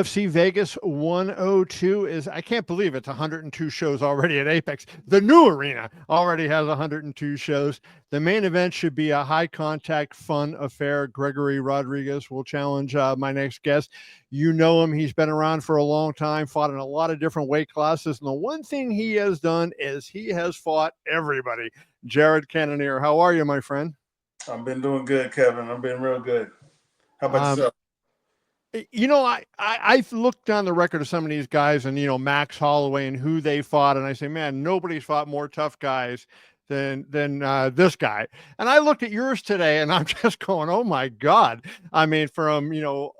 UFC Vegas 102 is, I can't believe it's 102 shows already at Apex. The new arena already has 102 shows. The main event should be a high contact, fun affair. Gregory Rodrigues will challenge my next guest. You know him. He's been around for a long time, fought in a lot of different weight classes. And the one thing he has done is he has fought everybody. Jared Cannonier, how are you, my friend? I've been doing good, Kevin. I've been real good. How about yourself? I've looked down the record of some of these guys and, Max Holloway and who they fought. And I say, man, nobody's fought more tough guys than this guy. And I looked at yours today and I'm just going, oh my God. I mean, from,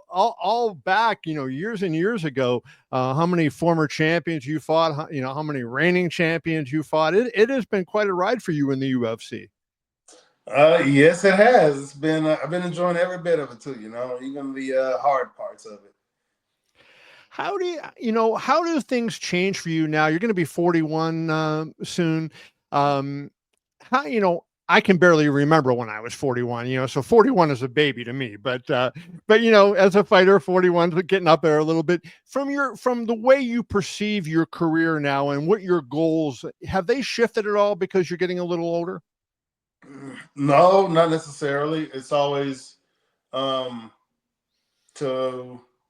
all back, years and years ago, how many former champions you fought, how many reigning champions you fought. It has been quite a ride for you in the UFC. Yes, it has. It's been. I've been enjoying every bit of it too. Even the hard parts of it. How do how do things change for you now? You're going to be 41 soon. How I can barely remember when I was 41. So 41 is a baby to me. But as a fighter, 41 is getting up there a little bit. From the way you perceive your career now and what your goals have they shifted at all because you're getting a little older? No, not necessarily. It's always to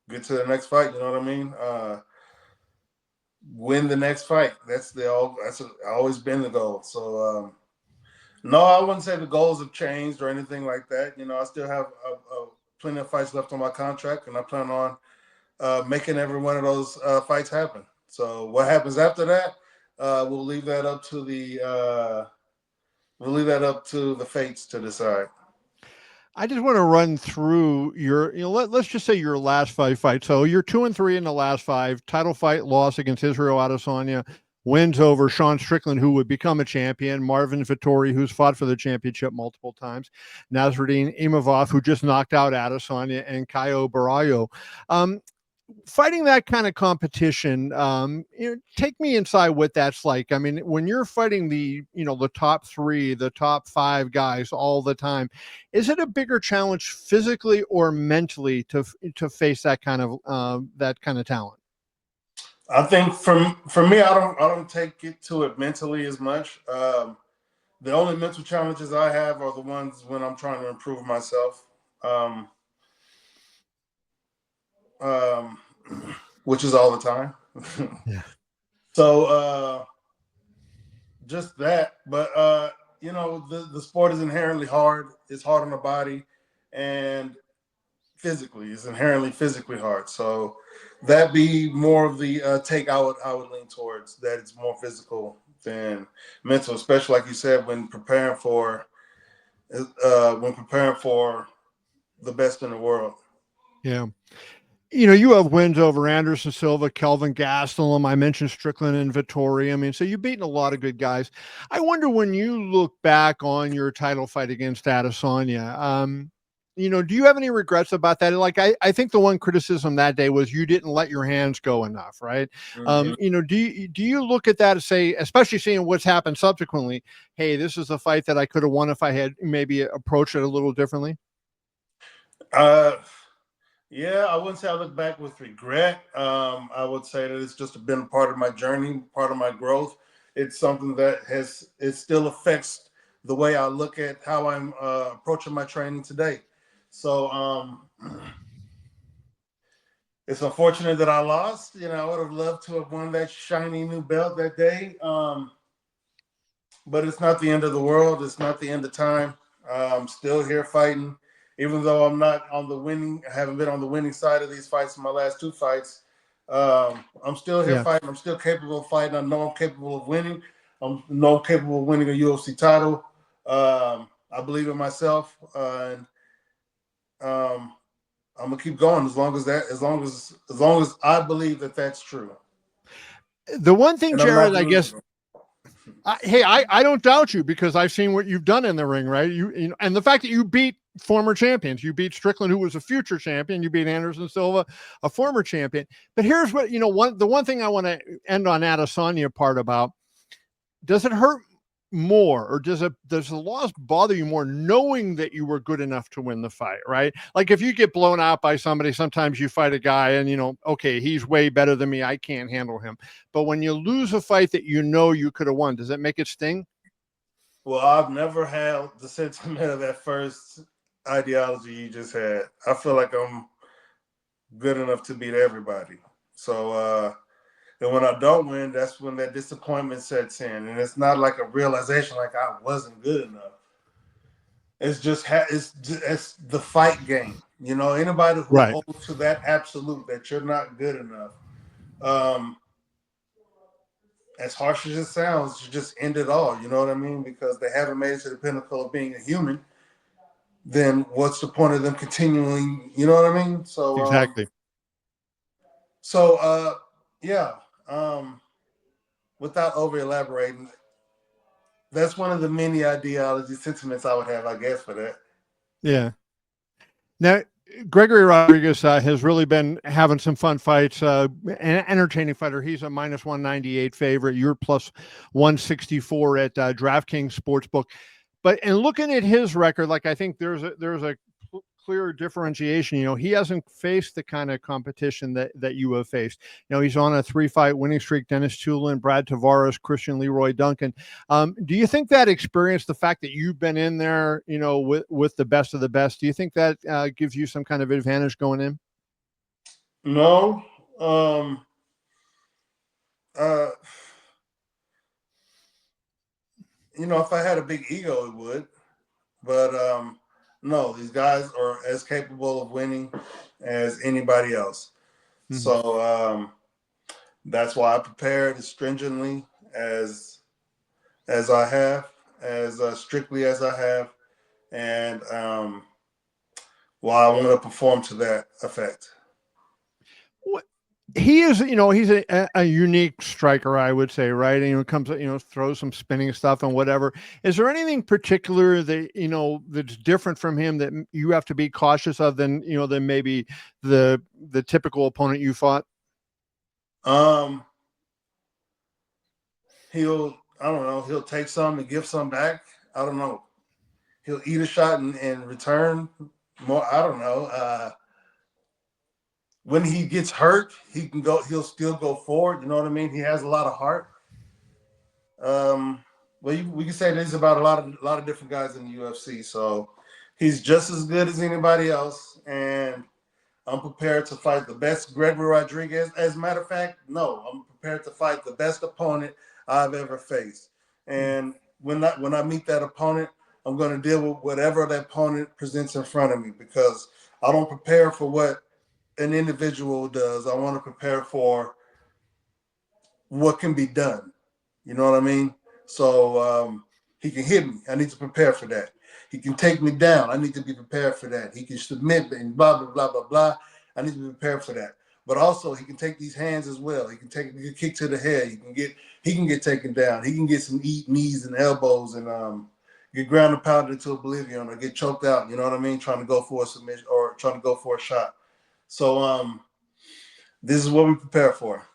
get to the next fight. You know what I mean? Win the next fight. That's always been the goal. So no, I wouldn't say the goals have changed or anything like that. I still have plenty of fights left on my contract, and I plan on making every one of those fights happen. So what happens after that, we'll leave that up to the fates to decide. I just want to run through your, let's just say your last 5 fights. So you're 2-3 in the last 5. Title fight loss against Israel Adesanya, wins over Sean Strickland, who would become a champion, Marvin Vettori, who's fought for the championship multiple times, Nasruddin Imavov, who just knocked out Adesanya, and Caio Baralho. Fighting that kind of competition, take me inside what that's like. I mean, when you're fighting the top 3, the top 5 guys all the time, is it a bigger challenge physically or mentally to face that kind of talent? I think for me, I don't take it to it mentally as much. The only mental challenges I have are the ones when I'm trying to improve myself. Which is all the time. Yeah. So just that. But the sport is inherently hard. It's hard on the body, and physically, it's inherently physically hard. So that be more of the take I would lean towards, that it's more physical than mental, especially like you said, when preparing for the best in the world. Yeah. You have wins over Anderson Silva, Kelvin Gastelum. I mentioned Strickland and Vettori. I mean, so you've beaten a lot of good guys. I wonder, when you look back on your title fight against Adesanya, do you have any regrets about that? Like, I think the one criticism that day was you didn't let your hands go enough, right? Mm-hmm. Do you look at that and say, especially seeing what's happened subsequently, hey, this is a fight that I could have won if I had maybe approached it a little differently? Yeah, I wouldn't say I look back with regret. I would say that it's just been a part of my journey, part of my growth. It's something that it still affects the way I look at how I'm approaching my training today. So it's unfortunate that I lost. I would have loved to have won that shiny new belt that day. But it's not the end of the world. It's not the end of time. I'm still here fighting. Even though I'm not on the winning, I haven't been on the winning side of these fights in my last 2 fights. I'm still here fighting. I'm still capable of fighting. I know I'm capable of winning. I know I'm capable of winning a UFC title. I believe in myself, and I'm gonna keep going as long as I believe that that's true. The one thing, And I'm not Jared, I guess. delusional. I don't doubt you, because I've seen what you've done in the ring, right? And the fact that you beat former champions, you beat Strickland, who was a future champion, you beat Anderson Silva, a former champion. But here's what, the one thing I want to end on Adesanya part about, does it hurt more, or does the loss bother you more knowing that you were good enough to win the fight, right? Like if you get blown out by somebody, sometimes you fight a guy and okay, he's way better than me, I can't handle him. But when you lose a fight that you could have won, does that make it sting? Well, I've never had the sentiment of that first ideology you just had. I feel like I'm good enough to beat everybody. So and when I don't win, that's when that disappointment sets in, and it's not like a realization like I wasn't good enough. It's just it's the fight game. Anybody who Right. holds to that absolute that you're not good enough, um, as harsh as it sounds, you just end it all. You know what I mean? Because they haven't made it to the pinnacle of being a human. Then what's the point of them continuing? You know what I mean? Exactly. Yeah. Um, without over elaborating, that's one of the many ideology sentiments I would have, I guess, for that. Yeah. Now, Gregory Rodrigues has really been having some fun fights. An entertaining fighter. He's a minus 198 favorite. You're plus 164 at DraftKings Sportsbook. But and looking at his record, like I think there's a clear differentiation. He hasn't faced the kind of competition that you have faced. He's on a 3-fight winning streak. Dennis Tulin, Brad Tavares, Christian Leroy Duncan. Do you think that experience, the fact that you've been in there, with the best of the best, do you think that gives you some kind of advantage going in? No. Uh, if I had a big ego, it would. But no, these guys are as capable of winning as anybody else. Mm-hmm. So that's why I prepared as stringently as I have, as strictly as I have, and why I want to perform to that effect. What he is, he's a unique striker, I would say, right? And comes, throws some spinning stuff and whatever. Is there anything particular that that's different from him that you have to be cautious of than maybe the typical opponent you fought? Um, I don't know, he'll take some and give some back. I don't know. He'll eat a shot and return more. I don't know. When he gets hurt, he'll still go forward. You know what I mean? He has a lot of heart. Well, we can say this about a lot of different guys in the UFC. So he's just as good as anybody else, and I'm prepared to fight the best Gregory Rodrigues. As a matter of fact, no, I'm prepared to fight the best opponent I've ever faced. And when I meet that opponent, I'm going to deal with whatever that opponent presents in front of me, because I don't prepare for what an individual does. I want to prepare for what can be done. You know what I mean? So he can hit me. I need to prepare for that. He can take me down. I need to be prepared for that. He can submit and blah, blah, blah, blah, blah. I need to be prepared for that. But also he can take these hands as well. He can take a kick to the head. He can get taken down. He can get some knees and elbows and get ground and pounded into oblivion or get choked out. You know what I mean? Trying to go for a submission or trying to go for a shot. So this is what we prepare for.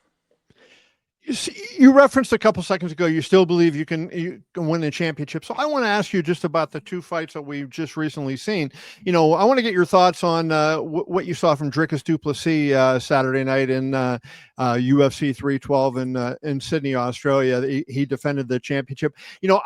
You referenced a couple seconds ago, you still believe you can win the championship. So I want to ask you just about the two fights that we've just recently seen. I want to get your thoughts on what you saw from Dricus du Plessis Saturday night in UFC 312 in Sydney, Australia. He defended the championship.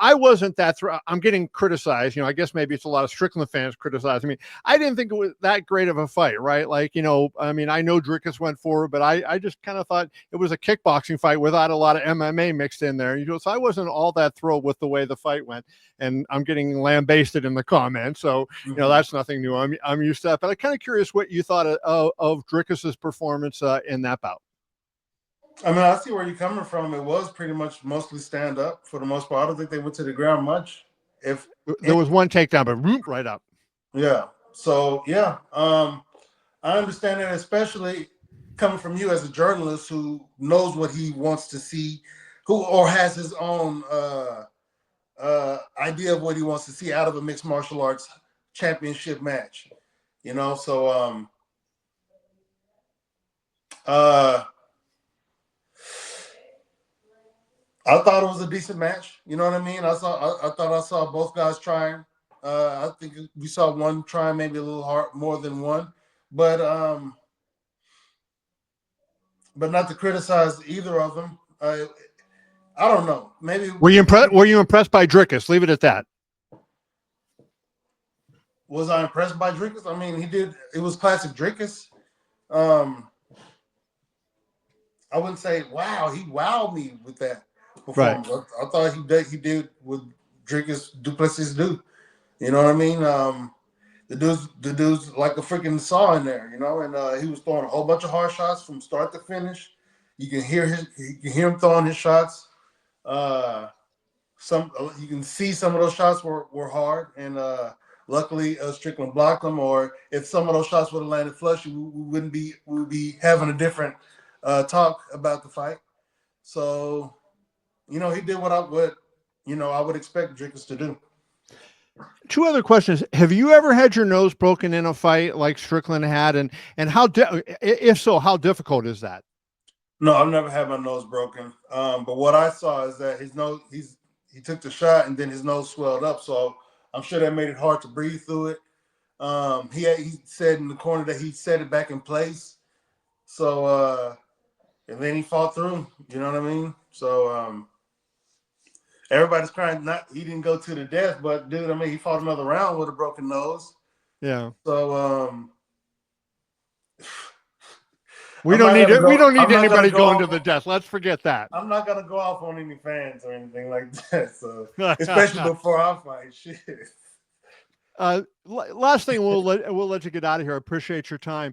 I wasn't that I'm getting criticized. I guess maybe it's a lot of Strickland fans criticizing me. I didn't think it was that great of a fight, right? Like, I mean, I know Dricus went forward, but I just kind of thought it was a kickboxing fight without a lot of MMA mixed in there. So I wasn't all that thrilled with the way the fight went, and I'm getting lambasted in the comments. So that's nothing new. I'm used to that. But I'm kind of curious what you thought of Dricus's performance in that bout. I mean, I see where you're coming from. It was pretty much mostly stand up for the most part. I don't think they went to the ground much. If there was one takedown, but right up. Yeah. So yeah, I understand that, especially coming from you as a journalist who knows what he wants to see, or has his own idea of what he wants to see out of a mixed martial arts championship match. So I thought it was a decent match. You know what I mean? I thought I saw both guys trying. I think we saw one trying maybe a little hard more than one, but not to criticize either of them. I don't know. Maybe Were you impressed? Were you impressed by Dricus? Leave it at that. Was I impressed by Dricus? I mean, he did. It was classic Dricus. I wouldn't say wow. He wowed me with that performance. Right. I thought he did what Dricus Duplessis do. You know what I mean? The dude's like a freaking saw in there, you know, and he was throwing a whole bunch of hard shots from start to finish. You can hear him throwing his shots. Some you can see some of those shots were hard, and luckily Strickland blocked them. Or if some of those shots would have landed flush, we would be having a different talk about the fight. So, you know, he did what I would expect Dricus to do. Two other questions. Have you ever had your nose broken in a fight like Strickland had? And how, if so, how difficult is that? No, I've never had my nose broken. But what I saw is that his nose, he took the shot and then his nose swelled up. So I'm sure that made it hard to breathe through it. He said in the corner that he set it back in place. So and then he fought through. You know what I mean? So everybody's crying. He didn't go to the death, but dude, I mean, he fought another round with a broken nose. Yeah. So we don't need anybody going to the death. Let's forget that. I'm not gonna go off on any fans or anything like that. So especially before I fight, shit. Last thing, we'll let you get out of here. I appreciate your time.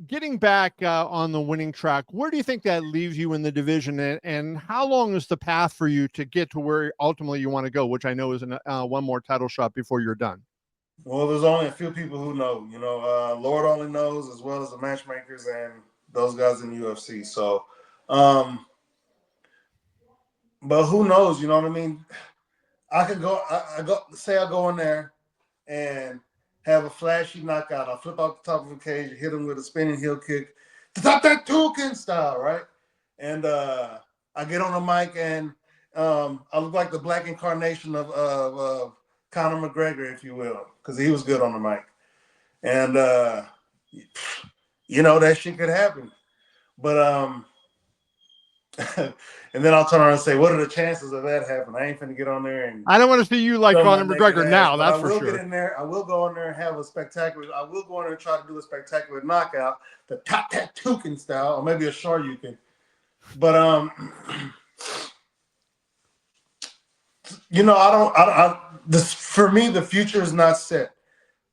Getting back on the winning track, where do you think that leaves you in the division, and how long is the path for you to get to where ultimately you want to go, which I know is one more title shot before you're done? Well, there's only a few people who know. You know, Lord only knows, as well as the matchmakers and those guys in the UFC. So, but who knows? You know what I mean? I could go. I go in there and have a flashy knockout. I flip out the top of the cage, hit him with a spinning heel kick, top that Tukin style, right? And I get on the mic and I look like the black incarnation of Conor McGregor, if you will, because he was good on the mic. And you know, that shit could happen. But and then I'll turn around and say, what are the chances of that happening? I ain't finna get on there and I don't want to see you like Conor McGregor now, that's for sure. Get in there. I will go in there and have a spectacular. I will go in there and try to do a spectacular knockout, the top that Tukin style, or maybe a Shoryuken. But you know, for me, the future is not set.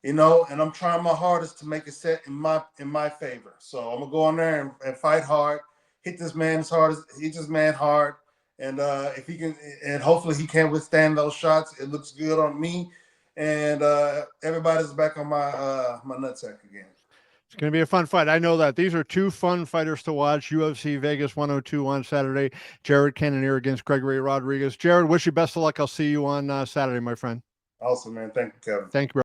You know, and I'm trying my hardest to make it set in my favor. So I'm gonna go in there and fight hard, hit this man hard, and if he can, and hopefully he can withstand those shots. It looks good on me, and everybody's back on my my nutsack again. It's going to be a fun fight. I know that. These are two fun fighters to watch. UFC Vegas 102 on Saturday. Jared Cannonier against Gregory Rodrigues. Jared, wish you best of luck. I'll see you on Saturday, my friend. Awesome, man. Thank you, Kevin. Thank you.